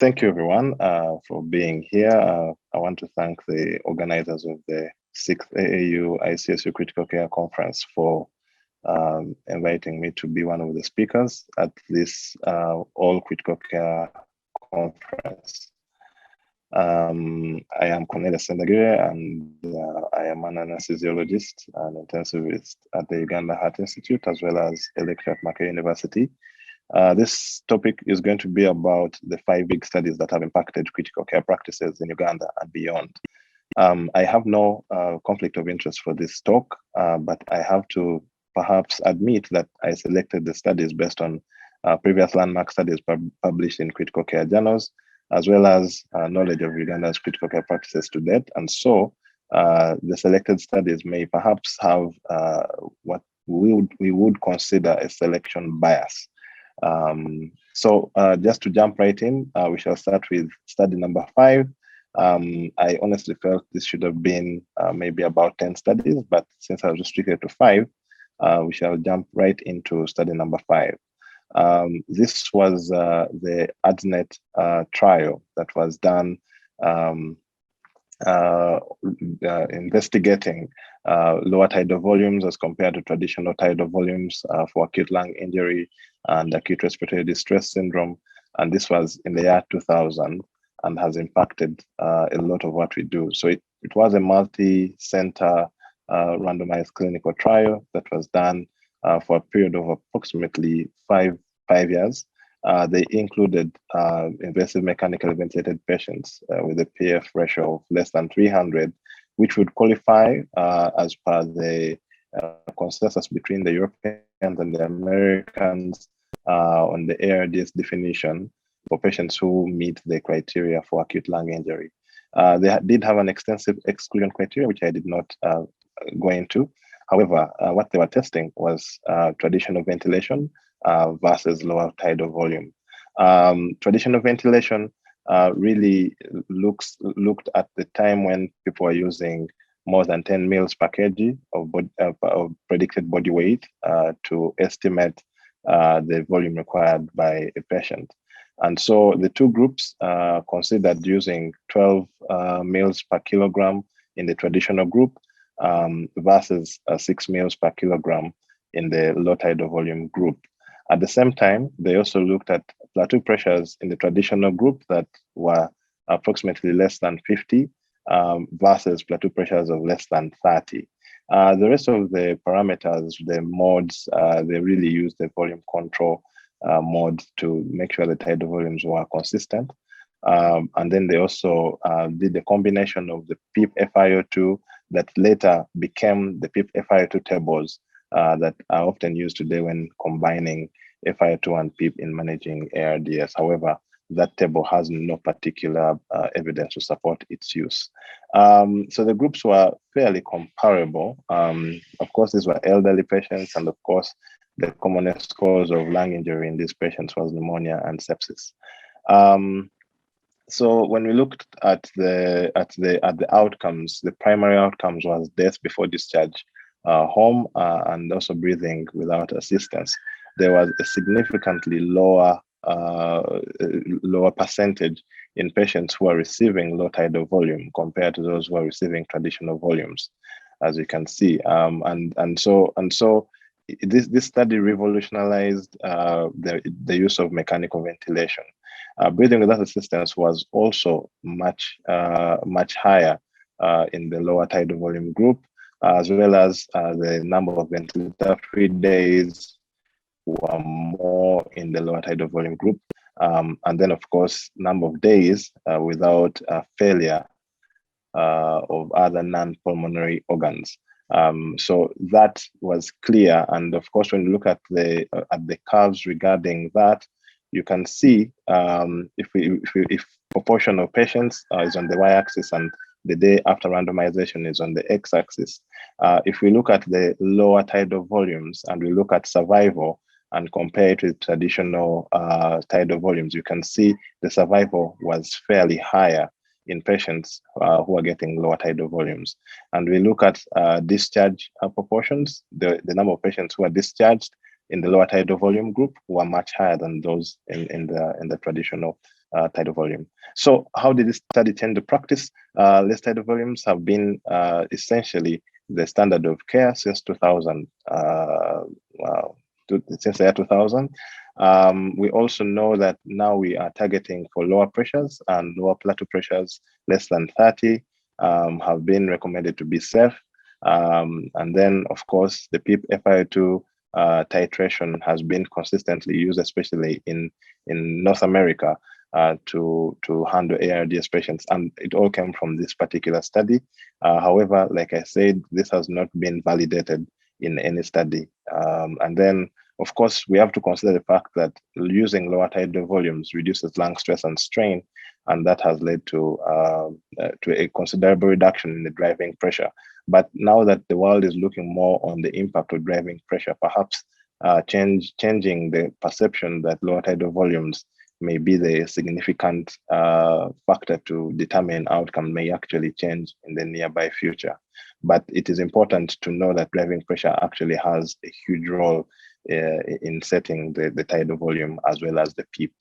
Thank you, everyone, for being here. I want to thank the organizers of the 6th AAU ICSU Critical Care Conference for inviting me to be one of the speakers at this All Critical Care Conference. I am Cornelius Sendagire, and I am an anesthesiologist and intensivist at the Uganda Heart Institute, as well as a lecturer at Makerere University. This topic is going to be about the 5 big studies that have impacted critical care practices in Uganda and beyond. I have no conflict of interest for this talk, but I have to perhaps admit that I selected the studies based on previous landmark studies published in critical care journals, as well as knowledge of Uganda's critical care practices to date. And so the selected studies may perhaps have what we would consider a selection bias. So just to jump right in, we shall start with study number 5. I honestly felt this should have been maybe about 10 studies, but since I was restricted to 5, we shall jump right into study number 5. This was the ADSNET trial that was done investigating lower tidal volumes as compared to traditional tidal volumes for acute lung injury and acute respiratory distress syndrome. And this was in the year 2000 and has impacted a lot of what we do. So it was a multi-center randomized clinical trial that was done for a period of approximately five years. They included invasive mechanically ventilated patients with a PF ratio of less than 300, which would qualify as per the consensus between the Europeans and the Americans on the ARDS definition for patients who meet the criteria for acute lung injury. They did have an extensive exclusion criteria, which I did not go into. However, what they were testing was traditional ventilation versus lower tidal volume. Traditional ventilation really looked at the time when people were using more than 10 mils per kg of predicted body weight to estimate the volume required by a patient. And so the two groups considered using 12 mils per kilogram in the traditional group versus 6 mils per kilogram in the low tidal volume group. At the same time, they also looked at plateau pressures in the traditional group that were approximately less than 50 versus plateau pressures of less than 30. The rest of the parameters, the modes, they really used the volume control mode to make sure the tidal volumes were consistent. And then they also did the combination of the PEEP FiO2 that later became the PEEP FiO2 tables that are often used today when combining FiO2 and PEEP in managing ARDS. However, that table has no particular evidence to support its use. So the groups were fairly comparable. Of course, these were elderly patients, and of course, the commonest cause of lung injury in these patients was pneumonia and sepsis. So when we looked at the outcomes, the primary outcomes was death before discharge home and also breathing without assistance. There was a significantly lower percentage in patients who are receiving low tidal volume compared to those who are receiving traditional volumes, as you can see. And so this study revolutionized the use of mechanical ventilation. Breathing without assistance was also much higher in the lower tidal volume group, as well as the number of ventilator-free days were more in the lower tidal volume group. And then, of course, number of days without failure of other non-pulmonary organs. So that was clear. And of course, when you look at the curves regarding that, you can see if proportion of patients is on the y-axis and the day after randomization is on the x-axis. If we look at the lower tidal volumes and we look at survival and compare it with traditional tidal volumes, you can see the survival was fairly higher in patients who are getting lower tidal volumes. And we look at discharge proportions, the number of patients who are discharged in the lower tidal volume group were much higher than those in the traditional tidal volume. So how did this study change the practice? Less tidal volumes have been essentially the standard of care since 2000. Since the year 2000. We also know that now we are targeting for lower pressures, and lower plateau pressures less than 30 have been recommended to be safe. And then, of course, the PEEP FiO2 titration has been consistently used, especially in North America, to handle ARDS patients, and it all came from this particular study. However, like I said, this has not been validated in any study. And then, of course, we have to consider the fact that using lower tidal volumes reduces lung stress and strain, and that has led to a considerable reduction in the driving pressure. But now that the world is looking more on the impact of driving pressure, perhaps changing the perception that lower tidal volumes may be the significant factor to determine outcome may actually change in the nearby future. But it is important to know that driving pressure actually has a huge role in setting the tidal volume as well as the PEEP.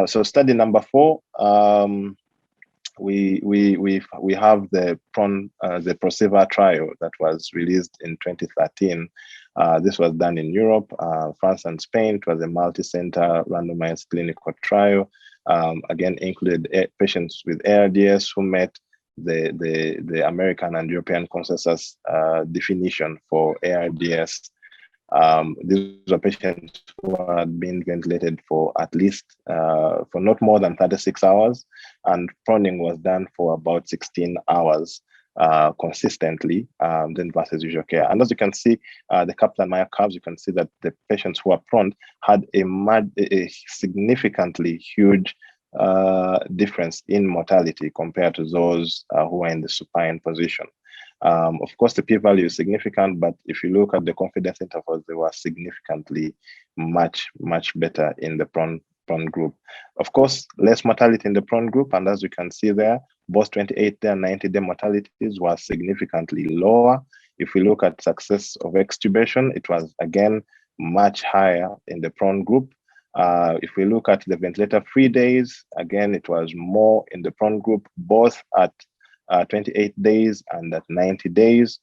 So study number 4, we have the PROSEVER trial that was released in 2013. This was done in Europe, France and Spain. It was a multi-center randomized clinical trial. Again, included patients with ARDS who met the American and European consensus definition for ARDS. These were patients who had been ventilated for at least for not more than 36 hours, and proning was done for about 16 hours consistently, then versus usual care. And as you can see, the Kaplan-Meier curves, you can see that the patients who are prone had a significantly huge difference in mortality compared to those who are in the supine position. Of course, the p-value is significant, but if you look at the confidence intervals, they were significantly much better in the prone group. Of course, less mortality in the prone group, and as you can see there, both 28-day and 90-day mortalities were significantly lower. If we look at success of extubation, it was again much higher in the prone group. If we look at the ventilator-free days, again, it was more in the prone group, both at 28 days and at 90 days.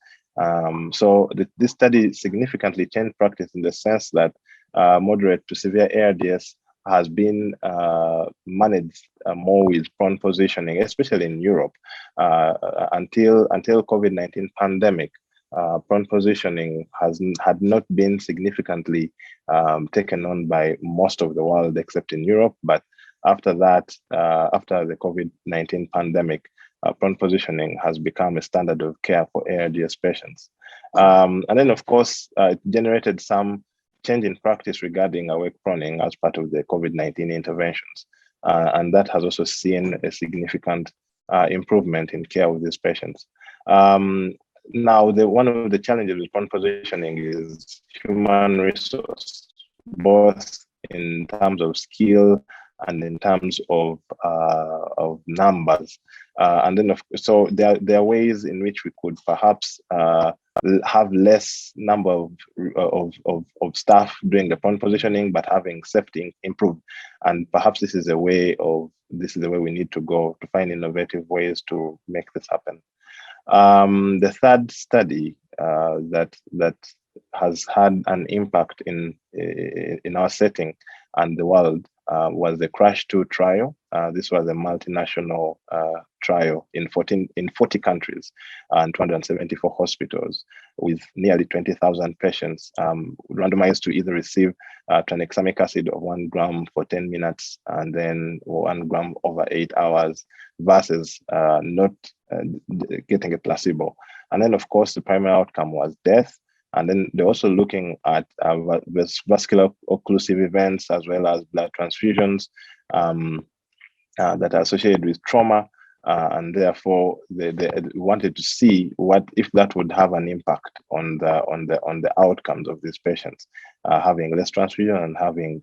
So this study significantly changed practice in the sense that moderate to severe ARDS has been managed more with prone positioning, especially in Europe. Until COVID-19 pandemic, prone positioning had not been significantly taken on by most of the world except in Europe. But after that, after the COVID-19 pandemic, prone positioning has become a standard of care for ARDS patients. And then, of course, it generated some change in practice regarding awake proning as part of the COVID-19 interventions. And that has also seen a significant improvement in care of these patients. Now, one of the challenges with prone positioning is human resource, both in terms of skill and in terms of numbers. And then, so there are ways in which we could perhaps have less number of staff doing the prone positioning, but having safety improved. And perhaps this is the way we need to go to find innovative ways to make this happen. The third study that has had an impact in our setting and the world was the CRASH-2 trial. This was a multinational trial in 40 countries and 274 hospitals with nearly 20,000 patients randomized to either receive tranexamic acid of 1 gram for 10 minutes and then 1 gram over 8 hours versus not getting a placebo. And then, of course, the primary outcome was death. And then they're also looking at vascular occlusive events as well as blood transfusions that are associated with trauma. And therefore, they wanted to see what if that would have an impact on the outcomes of these patients, having less transfusion and having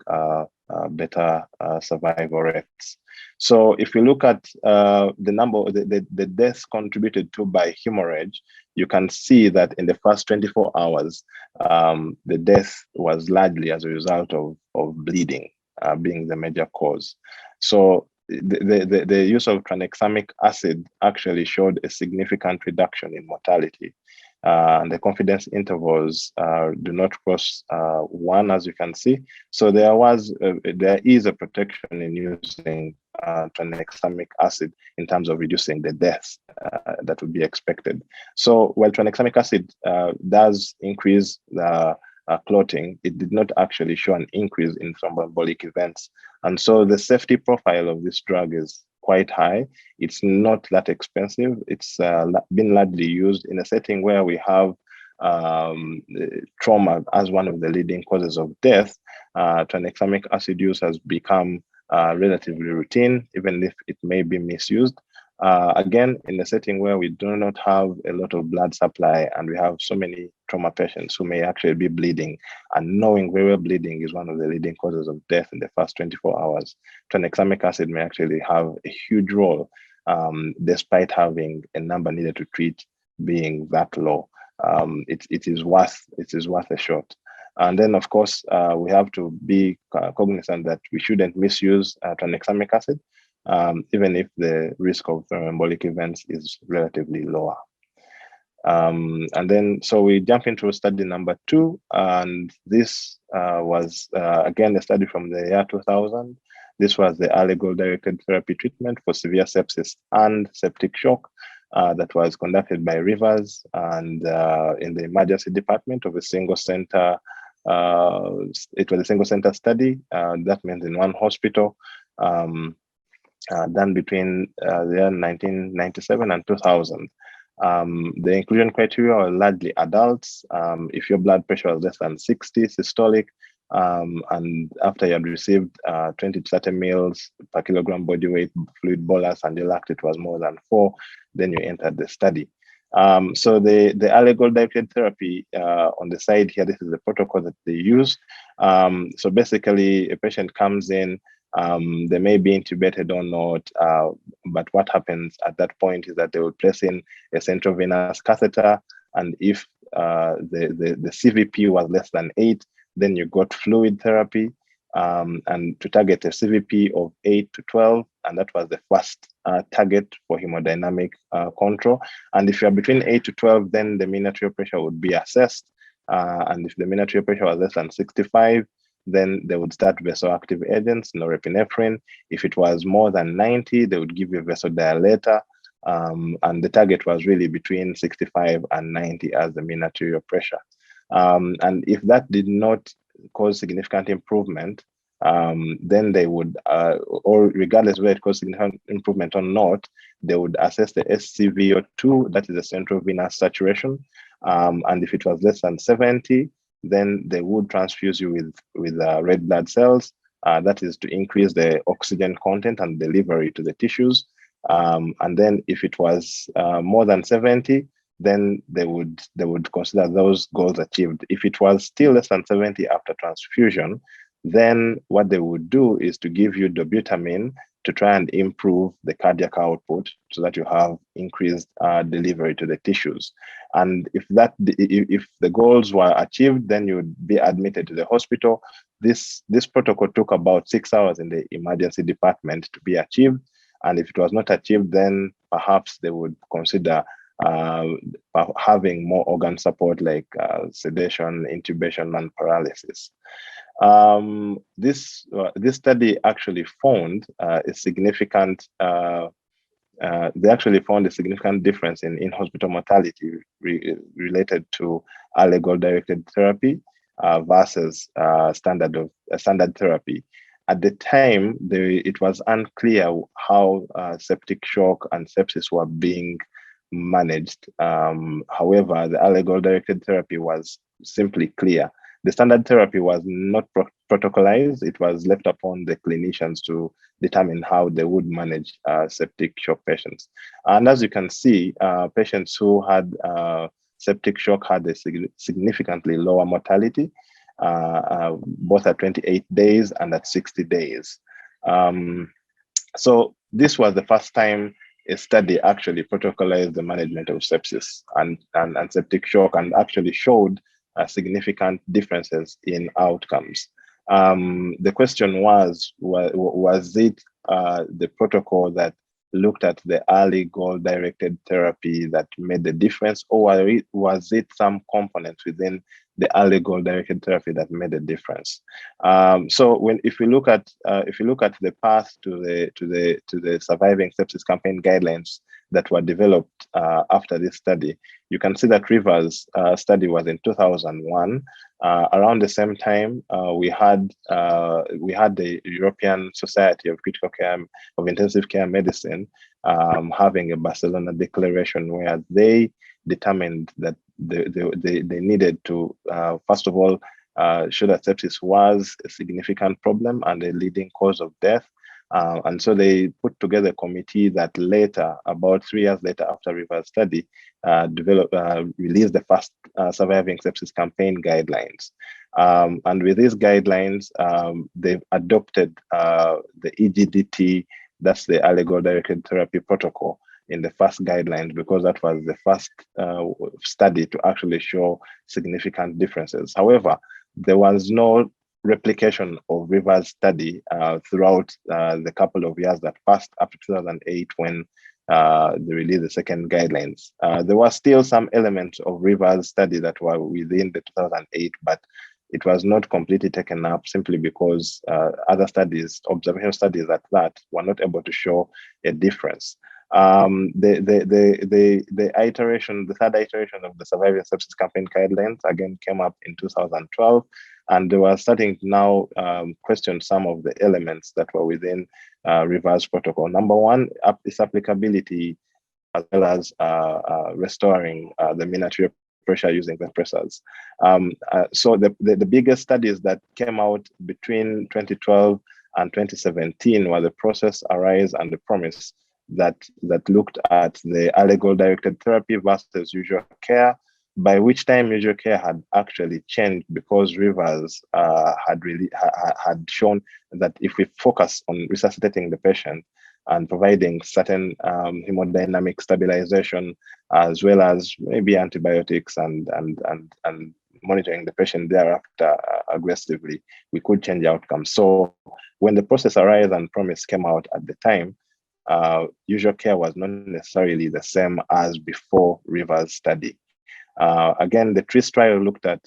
better survival rates. So if we look at the number, the deaths contributed to by hemorrhage, you can see that in the first 24 hours, the death was largely as a result of bleeding being the major cause. So the use of tranexamic acid actually showed a significant reduction in mortality. And the confidence intervals do not cross 1, as you can see. So there is a protection in using tranexamic acid in terms of reducing the deaths that would be expected. So while tranexamic acid does increase the clotting, it did not actually show an increase in thromboembolic events. And so the safety profile of this drug is quite high. It's not that expensive. It's been largely used in a setting where we have trauma as one of the leading causes of death. Tranexamic acid use has become relatively routine, even if it may be misused. Again, in a setting where we do not have a lot of blood supply and we have so many trauma patients who may actually be bleeding, and knowing very well bleeding is one of the leading causes of death in the first 24 hours, tranexamic acid may actually have a huge role, despite having a number needed to treat being that low. It is worth a shot. And then, of course, we have to be cognizant that we shouldn't misuse tranexamic acid, even if the risk of thromboembolic events is relatively lower. And then, so we jump into study number 2, and this was, again, a study from the year 2000. This was the early goal-directed therapy treatment for severe sepsis and septic shock that was conducted by Rivers and in the emergency department of a single center. It was a single center study. That means in one hospital, done between the year 1997 and 2000. The inclusion criteria were largely adults. If your blood pressure was less than 60 systolic, and after you had received 20 to 30 mils per kilogram body weight fluid bolus and your lactate was more than 4, then you entered the study. So the early goal-directed therapy on the side here, this is the protocol that they use. So basically, a patient comes in, they may be intubated or not, but what happens at that point is that they will place in a central venous catheter, and if the CVP was less than 8, then you got fluid therapy, and to target a CVP of 8 to 12, and that was the first target for hemodynamic control. And if you're between 8 to 12, then the mean arterial pressure would be assessed, and if the mean arterial pressure was less than 65, then they would start vasoactive agents, norepinephrine. If it was more than 90, they would give you a vasodilator, and the target was really between 65 and 90 as the mean arterial pressure. And if that did not cause significant improvement, then they would, or regardless whether it caused significant improvement or not, they would assess the SCVO2, that is the central venous saturation. And if it was less than 70, then they would transfuse you with red blood cells. That is to increase the oxygen content and delivery to the tissues. And then if it was more than 70, then they would consider those goals achieved. If it was still less than 70 after transfusion, then what they would do is to give you dobutamine to try and improve the cardiac output so that you have increased delivery to the tissues. And if the goals were achieved, then you would be admitted to the hospital. This protocol took about 6 hours in the emergency department to be achieved. And if it was not achieved, then perhaps they would consider having more organ support like sedation, intubation, and paralysis. This study actually found a significant. They actually found a significant difference in hospital mortality related to early goal-directed therapy versus standard therapy. At the time, it was unclear how septic shock and sepsis were being managed. However, the early goal-directed therapy was simply clear. The standard therapy was not protocolized. It was left upon the clinicians to determine how they would manage septic shock patients. And as you can see, patients who had septic shock had a significantly lower mortality, both at 28 days and at 60 days. So this was the first time a study actually protocolized the management of sepsis and septic shock and actually showed significant differences in outcomes. The question was it the protocol that looked at the early goal-directed therapy that made the difference, or was it some component within the early goal-directed therapy that made a difference? So if you look at the path to the surviving sepsis campaign guidelines that were developed after this study, you can see that Rivers' study was in 2001. Around the same time, we had the European Society of Critical Care of Intensive Care Medicine having a Barcelona declaration where they determined that they needed to first of all show that sepsis was a significant problem and a leading cause of death. And so they put together a committee that later, about 3 years later after Rivers' study, released the first surviving sepsis campaign guidelines. And with these guidelines, they've adopted the EGDT, that's the early goal-directed therapy protocol, in the first guidelines, because that was the first study to actually show significant differences. However, there was no replication of Rivers' study throughout the couple of years that passed up to 2008 when they released the second guidelines. There were still some elements of Rivers' study that were within the 2008, but it was not completely taken up simply because other studies, observational studies at that, were not able to show a difference. The third iteration of the surviving sepsis campaign guidelines again came up in 2012, and they were starting to now question some of the elements that were within Rivers' protocol. Number one, its applicability, as well as restoring the mean arterial pressure using the pressors. So the biggest studies that came out between 2012 and 2017 were the Process, Arise, and the Promise that looked at the early goal-directed therapy versus usual care, by which time usual care had actually changed because Rivers had shown that if we focus on resuscitating the patient and providing certain hemodynamic stabilization, as well as maybe antibiotics and monitoring the patient thereafter aggressively, we could change outcomes. So when the Process, Arise, and Promise came out at the time, usual care was not necessarily the same as before Rivers' study. Again, the TRIS trial looked at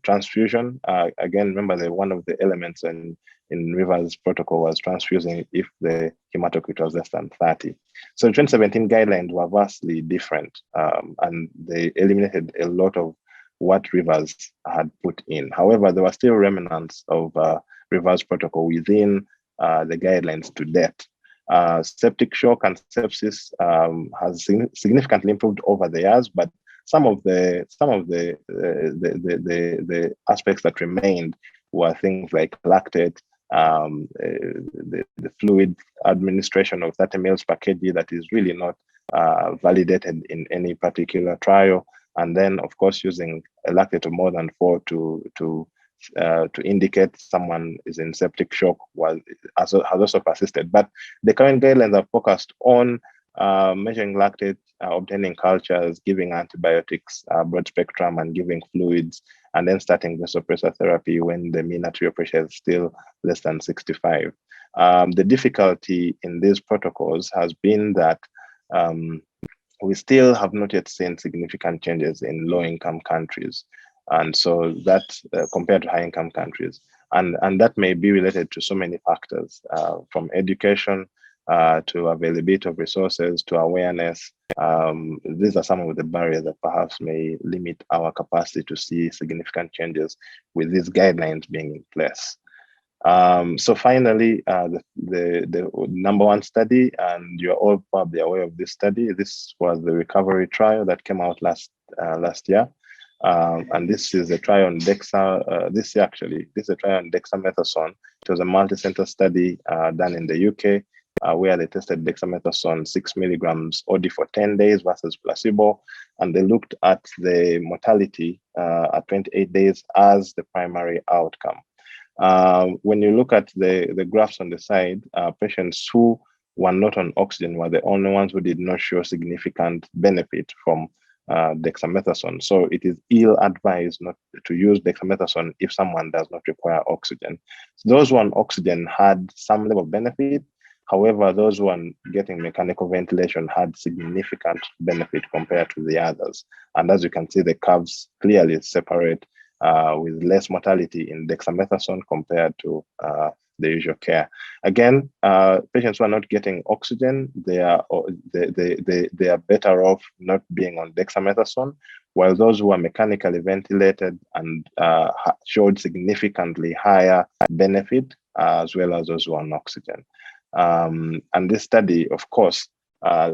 transfusion. Again, remember that one of the elements in Rivers' protocol was transfusing if the hematocrit was less than 30. So the 2017 guidelines were vastly different, and they eliminated a lot of what Rivers had put in. However, there were still remnants of Rivers' protocol within the guidelines to date. Septic shock and sepsis has significantly improved over the years, but some of the aspects that remained were things like lactate, the fluid administration of 30 mils per kg that is really not validated in any particular trial, and then of course using a lactate of more than 4 to indicate someone is in septic shock has also persisted. But the current guidelines are focused on measuring lactate, obtaining cultures, giving antibiotics, broad spectrum, and giving fluids, and then starting vasopressor therapy when the mean arterial pressure is still less than 65. The difficulty in these protocols has been that we still have not yet seen significant changes in low-income countries. And so that compared to high-income countries. And that may be related to so many factors, from education to availability of resources to awareness. These are some of the barriers that perhaps may limit our capacity to see significant changes with these guidelines being in place. So finally, the number one study, and you're all probably aware of this study. This was the recovery trial that came out last year. And this is a trial on this is a trial on dexamethasone. It was a multi-center study done in the UK where they tested dexamethasone 6 milligrams OD for 10 days versus placebo. And they looked at the mortality at 28 days as the primary outcome. When you look at the graphs on the side, patients who were not on oxygen were the only ones who did not show significant benefit from dexamethasone. So it is ill-advised not to use dexamethasone if someone does not require oxygen. So those who on oxygen had some level of benefit. However, those who are getting mechanical ventilation had significant benefit compared to the others. And as you can see, the curves clearly separate with less mortality in dexamethasone compared to the usual care. Again, patients who are not getting oxygen, they are better off not being on dexamethasone, while those who are mechanically ventilated and showed significantly higher benefit, as well as those who are on oxygen. And this study, of course,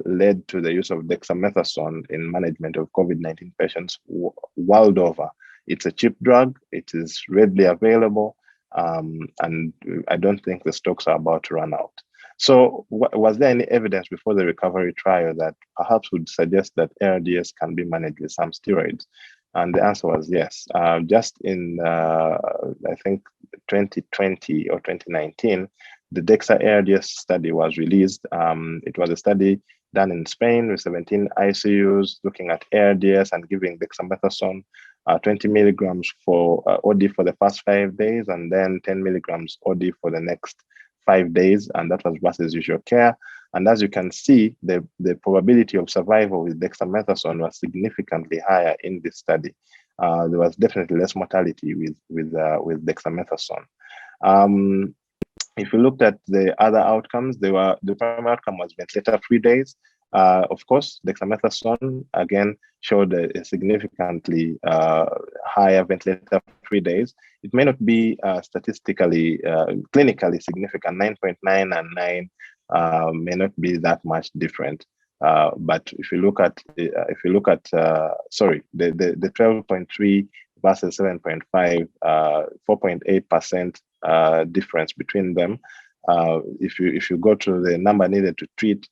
led to the use of dexamethasone in management of COVID-19 patients world over. It's a cheap drug, it is readily available, and I don't think the stocks are about to run out. So was there any evidence before the recovery trial that perhaps would suggest that ARDS can be managed with some steroids? And the answer was yes. Just in, I think, 2020 or 2019, the DEXA ARDS study was released. It was a study done in Spain with 17 ICUs looking at ARDS and giving dexamethasone 20 milligrams for OD for the first 5 days, and then 10 milligrams OD for the next 5 days, and that was versus usual care. And as you can see, the probability of survival with dexamethasone was significantly higher in this study. There was definitely less mortality with dexamethasone. If you looked at the other outcomes, the primary outcome was ventilator-free days. Of course, dexamethasone again showed a significantly higher ventilator-free days. It may not be statistically, clinically significant. 9.9 and 9 may not be that much different. But if you look at, sorry, the 12.3 versus 7.5, 4.8% difference between them. If you go to the number needed to treat,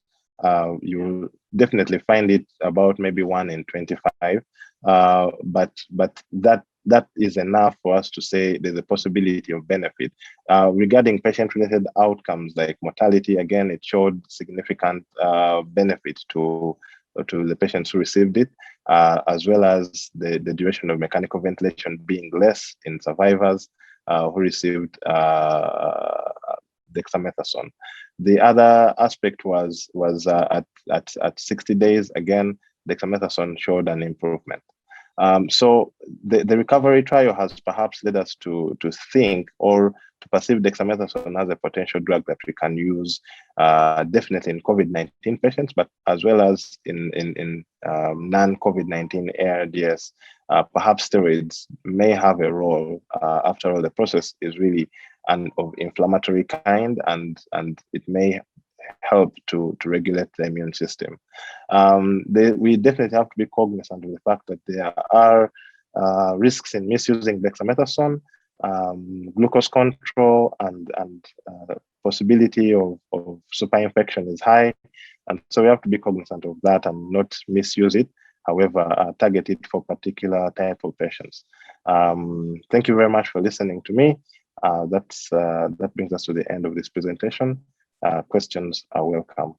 you definitely find it about maybe 1 in 25. But that is enough for us to say there's a possibility of benefit. Regarding patient-related outcomes like mortality, again, it showed significant benefit to the patients who received it, as well as the duration of mechanical ventilation being less in survivors who received dexamethasone. The other aspect was at 60 days, again, dexamethasone showed an improvement. So the recovery trial has perhaps led us to think or to perceive dexamethasone as a potential drug that we can use definitely in COVID-19 patients, but as well as in non-COVID-19 ARDS. Perhaps steroids may have a role. After all, the process is really of inflammatory kind, and it may help to regulate the immune system. We definitely have to be cognizant of the fact that there are risks in misusing dexamethasone, glucose control, and possibility of super infection is high, and so we have to be cognizant of that and not misuse it. However, target it for particular type of patients. Thank you very much for listening to me. That brings us to the end of this presentation. Questions are welcome.